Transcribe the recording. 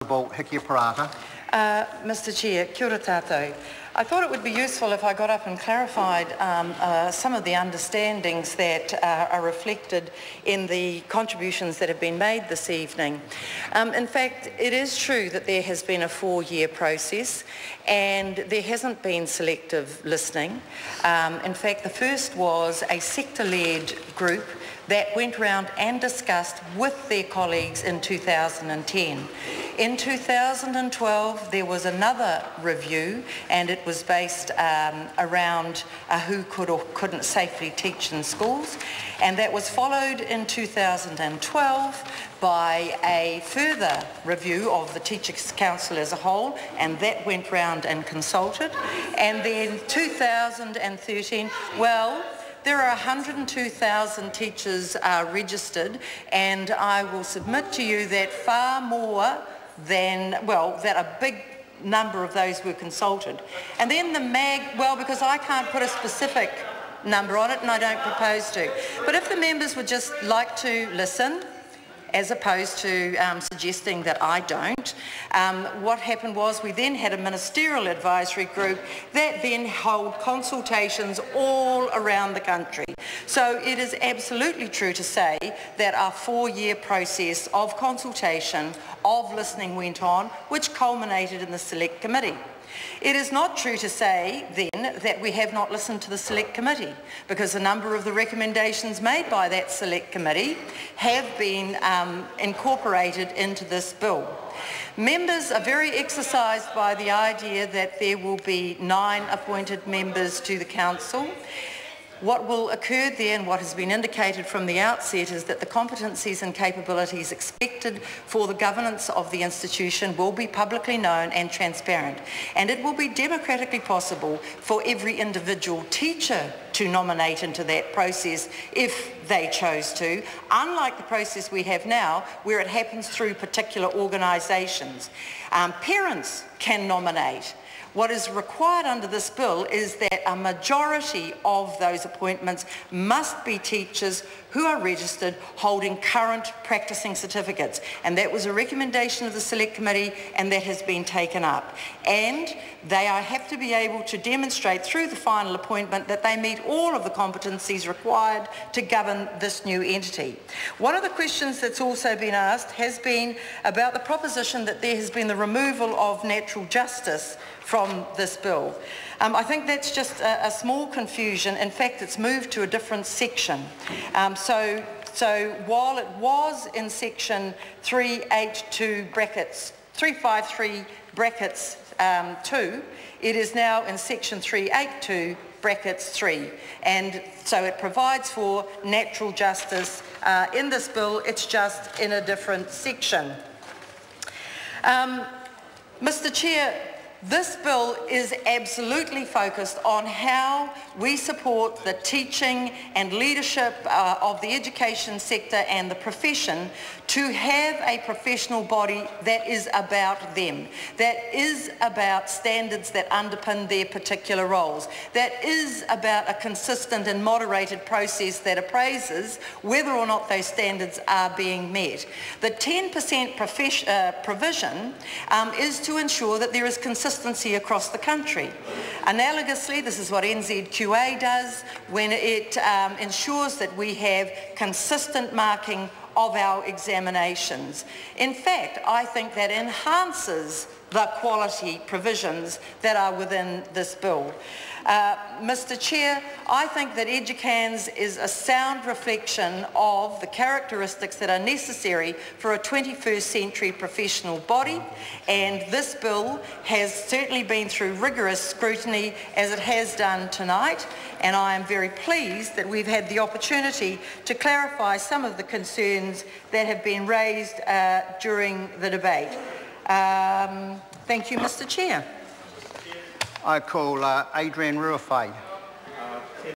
Hiki Parata. Mr Chair, kia ora tātou. I thought it would be useful if I got up and clarified some of the understandings that are reflected in the contributions that have been made this evening. In fact, it is true that there has been a 4-year process and there hasn't been selective listening. In fact, the first was a sector-led group that went around and discussed with their colleagues in 2010. In 2012, there was another review, and it was based around who could or couldn't safely teach in schools, and that was followed in 2012 by a further review of the Teachers' Council as a whole, and that went round and consulted. And then 2013, well, there are 102,000 teachers registered, and I will submit to you that far more than, well, that a big number of those were consulted. And then the MAG, well, because I can't put a specific number on it and I don't propose to, but if the members would just like to listen, as opposed to suggesting that I don't. What happened was we then had a ministerial advisory group that then held consultations all around the country. So it is absolutely true to say that our 4-year process of consultation, of listening went on, which culminated in the Select Committee. It is not true to say, then, that we have not listened to the Select Committee, because a number of the recommendations made by that Select Committee have been incorporated into this bill. Members are very exercised by the idea that there will be 9 appointed members to the Council. What will occur there, and what has been indicated from the outset, is that the competencies and capabilities expected for the governance of the institution will be publicly known and transparent, and it will be democratically possible for every individual teacher to nominate into that process if they chose to, unlike the process we have now where it happens through particular organisations. Parents can nominate. What is required under this bill is that a majority of those appointments must be teachers who are registered holding current practising certificates. And that was a recommendation of the Select Committee, and that has been taken up. And they have to be able to demonstrate through the final appointment that they meet all of the competencies required to govern this new entity. One of the questions that's also been asked has been about the proposition that there has been the removal of natural justice from this bill. I think that's just a small confusion. In fact, it's moved to a different section. So while it was in section 3H2 brackets, 353 brackets 2, it is now in section 382 brackets 3. And so it provides for natural justice in this bill. It's just in a different section. Mr. Chair, this bill is absolutely focused on how we support the teaching and leadership of the education sector and the profession to have a professional body that is about them, that is about standards that underpin their particular roles, that is about a consistent and moderated process that appraises whether or not those standards are being met. The 10% provision is to ensure that there is consistency across the country. Analogously, this is what NZQA does when it ensures that we have consistent marking of our examinations. In fact, I think that enhances the quality provisions that are within this bill. Mr. Chair, I think that Educans is a sound reflection of the characteristics that are necessary for a 21st century professional body, and this bill has certainly been through rigorous scrutiny as it has done tonight, and I am very pleased that we've had the opportunity to clarify some of the concerns that have been raised during the debate. Thank you, Mr. Chair. I call Adrian Ruafai.